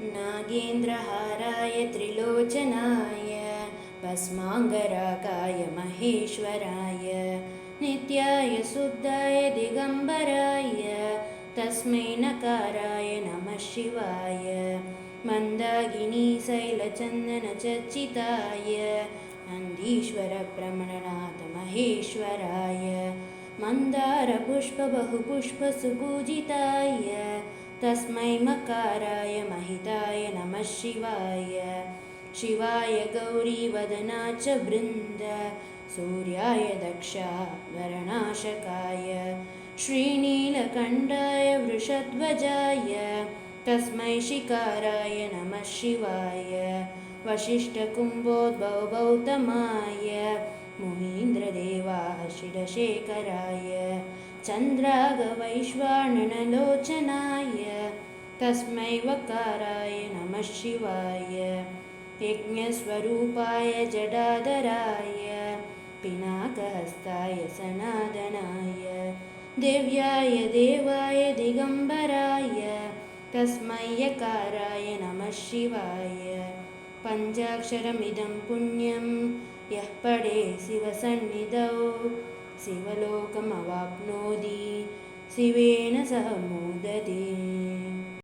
नागेन्द्रहाराय त्रिलोचनाय भस्माङ्गरागाय महेश्वराय नित्याय शुद्धाय दिगम्बराय तस्मै नकाराय नमः शिवाय मन्दाकिनी शैलचन्दनचर्चिताय नन्दीश्वरभ्रमरनाथ महेश्वराय मन्दारपुष्पबहुपुष्पसुपूजिताय तस्मै मकाराय महिताय नमः शिवाय शिवाय गौरीवदना च वृन्द सूर्याय दक्षावरणाशकाय श्रीनीलकण्ठाय वृषध्वजाय तस्मै शिकाराय नमः शिवाय वसिष्ठकुम्भोद्भवगौतमाय मुनीन्द्रदेवाशिरशेखराय चन्द्रागवैश्वाननलोचनाय तस्मै वकाराय नमः शिवाय यज्ञस्वरूपाय जडाधराय पिनाकहस्ताय सनातनाय दिव्याय देवाय दिगम्बराय तस्मै यकाराय नमः शिवाय पञ्चाक्षरमिदं पुण्यं यः पठे शिवसन्निधौ शिवलोकमवाप्नोति शिवेन सह मोदते।